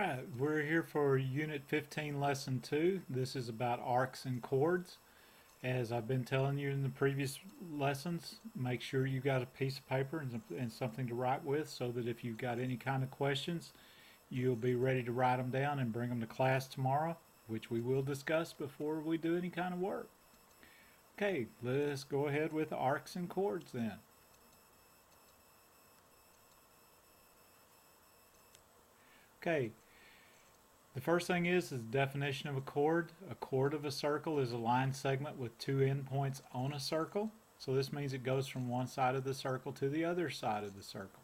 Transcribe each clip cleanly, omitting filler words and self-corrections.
Alright, we're here for Unit 15, Lesson 2. This is about arcs and chords. As I've been telling you in the previous lessons, make sure you got a piece of paper and something to write with so that if you've got any kind of questions, you'll be ready to write them down and bring them to class tomorrow, which we will discuss before we do any kind of work. Okay, let's go ahead with arcs and chords then. Okay, the first thing is the definition of a chord. A chord of a circle is a line segment with two endpoints on a circle. So this means it goes from one side of the circle to the other side of the circle.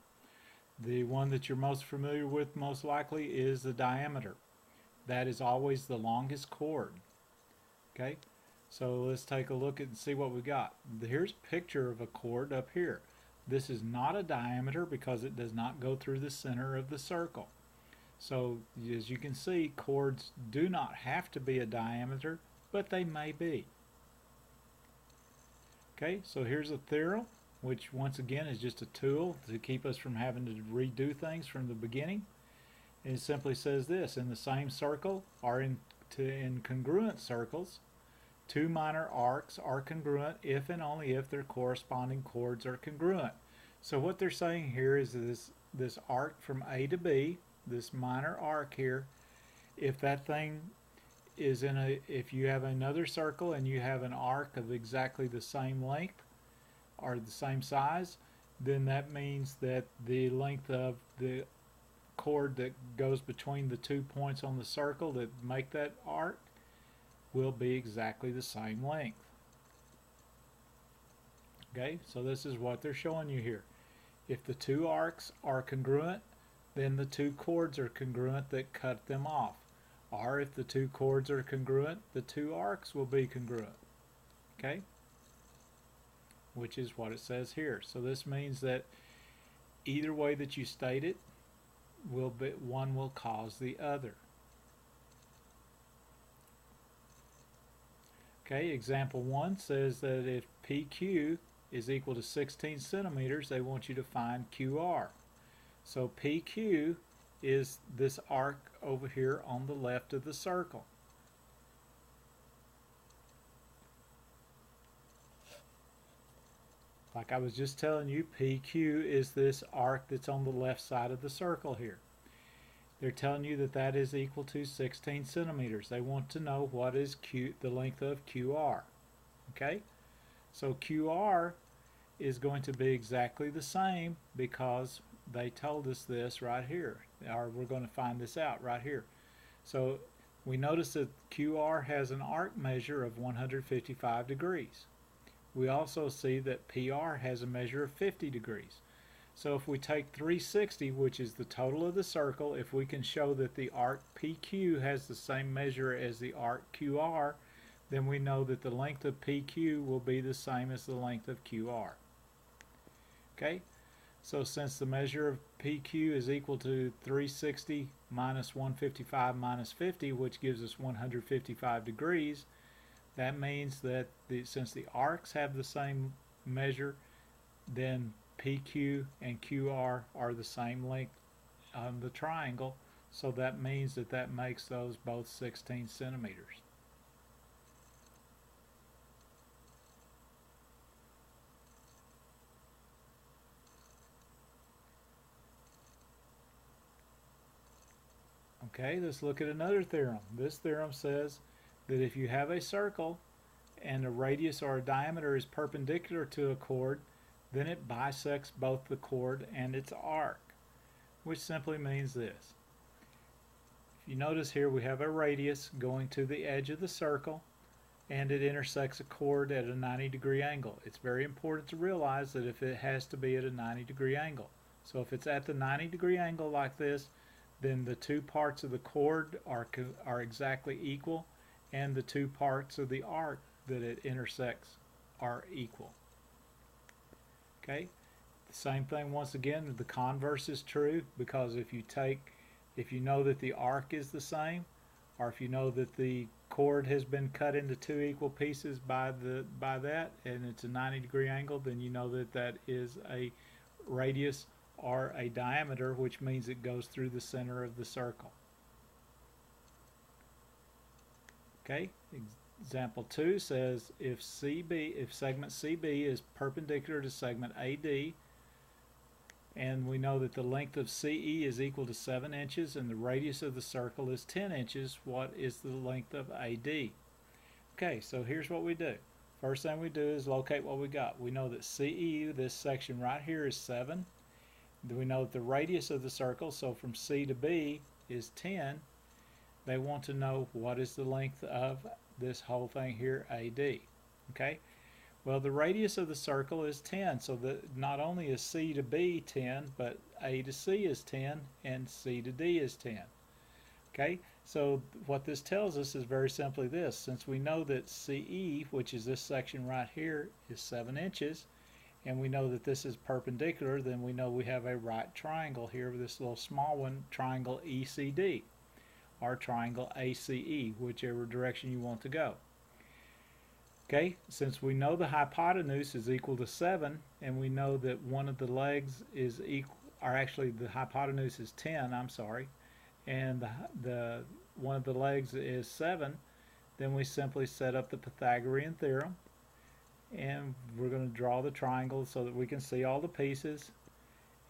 The one that you're most familiar with most likely is the diameter. That is always the longest chord. Okay, so let's take a look and see what we got. Here's a picture of a chord up here. This is not a diameter because it does not go through the center of the circle. So as you can see, chords do not have to be a diameter, but they may be. Okay, so here's a theorem, which once again is just a tool to keep us from having to redo things from the beginning. And it simply says this: in the same circle or in congruent circles, two minor arcs are congruent if and only if their corresponding chords are congruent. So what they're saying here is this arc from A to B, this minor arc here, if that thing is if you have another circle and you have an arc of exactly the same length or the same size, then that means that the length of the chord that goes between the 2 points on the circle that make that arc will be exactly the same length. Okay, so this is what they're showing you here. If the two arcs are congruent, then the two chords are congruent that cut them off. Or if the two chords are congruent, the two arcs will be congruent. Okay? Which is what it says here. So this means that either way that you state it, one will cause the other. Okay, example 1 says that if PQ is equal to 16 centimeters, they want you to find QR. So PQ is this arc over here on the left of the circle. Like I was just telling you, PQ is this arc that's on the left side of the circle here. They're telling you that that is equal to 16 centimeters. They want to know what is the length of QR. Okay? So QR is going to be exactly the same because they told us this right here, or we're going to find this out right here. So we notice that QR has an arc measure of 155 degrees. We also see that PR has a measure of 50 degrees. So if we take 360, which is the total of the circle, if we can show that the arc PQ has the same measure as the arc QR, then we know that the length of PQ will be the same as the length of QR. Okay? So since the measure of PQ is equal to 360 minus 155 minus 50, which gives us 155 degrees, that means that since the arcs have the same measure, then PQ and QR are the same length on the triangle, so that means that that makes those both 16 centimeters. Okay, let's look at another theorem. This theorem says that if you have a circle and a radius or a diameter is perpendicular to a chord, then it bisects both the chord and its arc, which simply means this. If you notice here, we have a radius going to the edge of the circle and it intersects a chord at a 90-degree angle. It's very important to realize that if it has to be at a 90-degree angle. So if it's at the 90-degree angle like this, then the two parts of the chord are exactly equal, and the two parts of the arc that it intersects are equal. Okay, the same thing once again, the converse is true, because if you know that the arc is the same, or if you know that the chord has been cut into two equal pieces by that, and it's a 90-degree angle, then you know that that is a radius or a diameter, which means it goes through the center of the circle. Okay, example 2 says if segment CB is perpendicular to segment AD, and we know that the length of CE is equal to 7 inches and the radius of the circle is 10 inches, what is the length of AD? Okay, so here's what we do. First thing we do is locate what we got. We know that CE, this section right here, is 7. We know that the radius of the circle, so from C to B, is 10. They want to know what is the length of this whole thing here, AD. Okay, well, the radius of the circle is 10, so that not only is C to B 10, but A to C is 10 and C to D is 10. Okay, so what this tells us is very simply this. Since we know that CE, which is this section right here, is 7 inches, and we know that this is perpendicular, then we know we have a right triangle here with this little small one, triangle ECD, or triangle ACE, whichever direction you want to go. Okay, since we know the hypotenuse is equal to 7, and we know that one of the legs is equal, or actually the hypotenuse is 10, I'm sorry, and the one of the legs is 7, then we simply set up the Pythagorean theorem, and we're going to draw the triangle so that we can see all the pieces.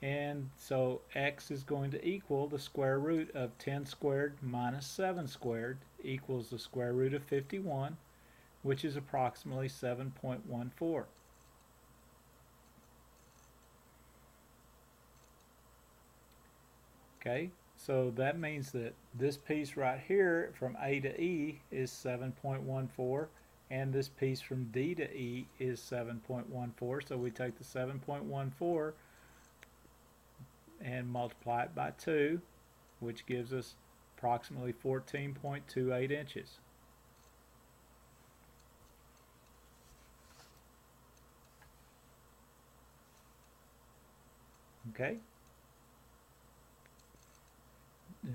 And so x is going to equal the square root of 10 squared minus 7 squared equals the square root of 51, which is approximately 7.14. Okay, so that means that this piece right here from A to E is 7.14, and this piece from D to E is 7.14. So we take the 7.14 and multiply it by 2, which gives us approximately 14.28 inches. Okay.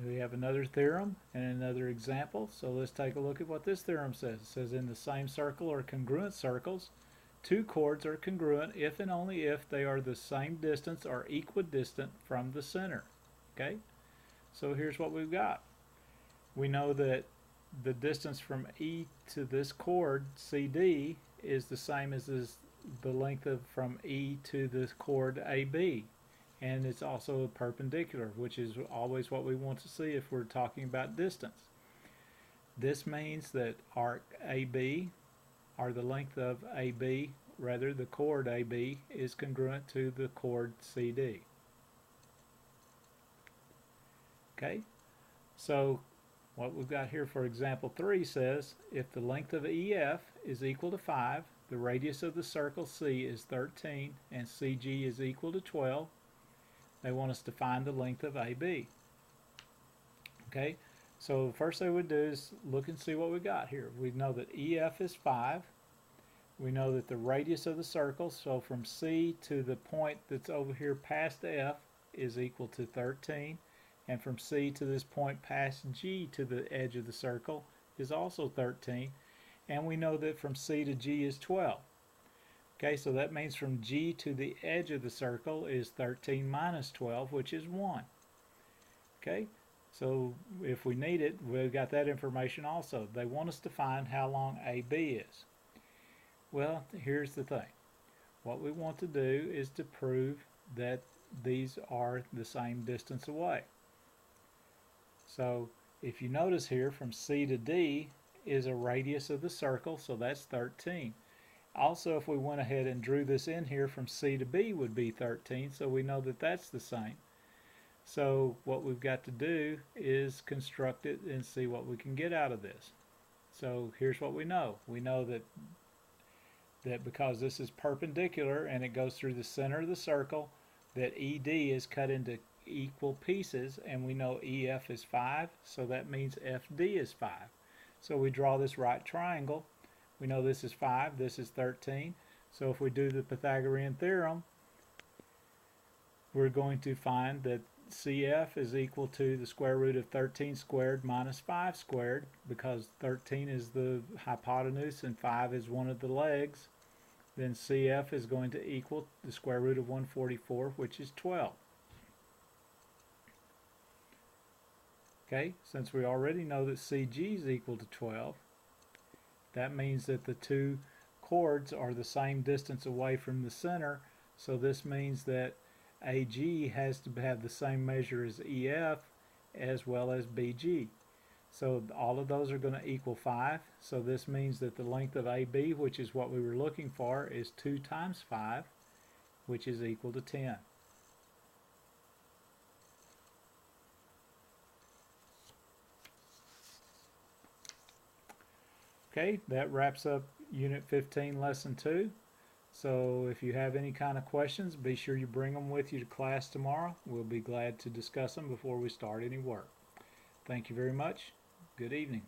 We have another theorem and another example. So let's take a look at what this theorem says. It says in the same circle or congruent circles, two chords are congruent if and only if they are the same distance or equidistant from the center. Okay? So here's what we've got. We know that the distance from E to this chord, CD, is the same as the length from E to this chord, AB. And it's also perpendicular, which is always what we want to see if we're talking about distance. This means that arc AB, or the length of AB, rather the chord AB, is congruent to the chord CD. Okay, so what we've got here for example 3 says, if the length of EF is equal to 5, the radius of the circle C is 13, and CG is equal to 12, they want us to find the length of AB. Okay, so the first thing we would do is look and see what we got here. We know that EF is 5. We know that the radius of the circle, so from C to the point that's over here past F, is equal to 13. And from C to this point past G to the edge of the circle is also 13. And we know that from C to G is 12. Okay, so that means from G to the edge of the circle is 13 minus 12, which is 1. Okay, so if we need it, we've got that information also. They want us to find how long AB is. Well, here's the thing. What we want to do is to prove that these are the same distance away. So if you notice here, from C to D is a radius of the circle, so that's 13. Also, if we went ahead and drew this in here, from C to B would be 13, so we know that that's the same. So what we've got to do is construct it and see what we can get out of this. So here's what we know. We know that because this is perpendicular and it goes through the center of the circle, that ED is cut into equal pieces, and we know EF is 5, so that means FD is 5. So we draw this right triangle. We know this is 5, this is 13. So if we do the Pythagorean theorem, we're going to find that CF is equal to the square root of 13 squared minus 5 squared, because 13 is the hypotenuse and 5 is one of the legs. Then CF is going to equal the square root of 144, which is 12. Okay, since we already know that CG is equal to 12, That means that the two chords are the same distance away from the center, so this means that AG has to have the same measure as EF as well as BG. So all of those are going to equal 5. So this means that the length of AB, which is what we were looking for, is 2 times 5, which is equal to 10. Okay, that wraps up Unit 15, Lesson 2. So if you have any kind of questions, be sure you bring them with you to class tomorrow. We'll be glad to discuss them before we start any work. Thank you very much. Good evening.